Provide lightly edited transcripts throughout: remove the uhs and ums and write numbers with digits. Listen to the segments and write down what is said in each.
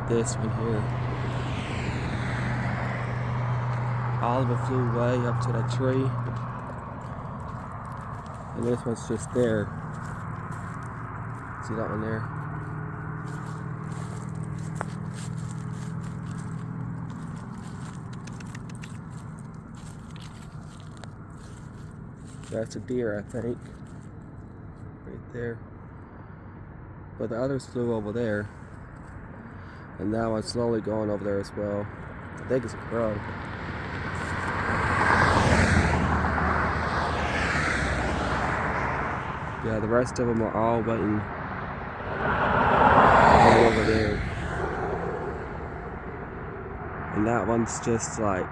this one here. All of it flew way up to that tree. And this one's just there. See that one there? That's a deer, I think. Right there. But the others flew over there. And now I'm slowly going over there as well. I think it's a crow. Yeah, the rest of them are all waiting over there. And that one's just like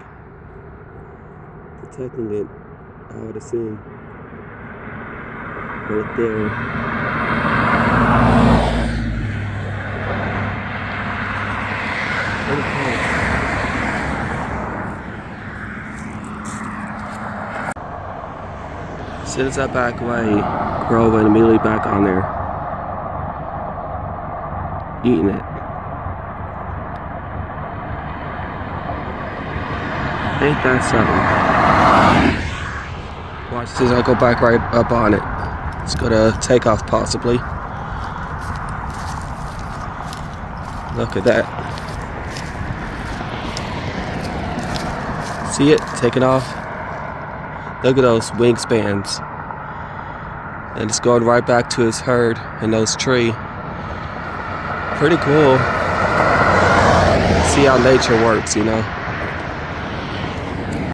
protecting it, I would assume. Right there. Pretty cool. As soon as I back away, crow went immediately back on there, eating it. Ain't that something? Watch this, I'll go back right up on it. It's gonna take off possibly. Look at that. See it? Taking off. Look at those wingspans. And it's going right back to his herd in those trees. Pretty cool. See how nature works, you know.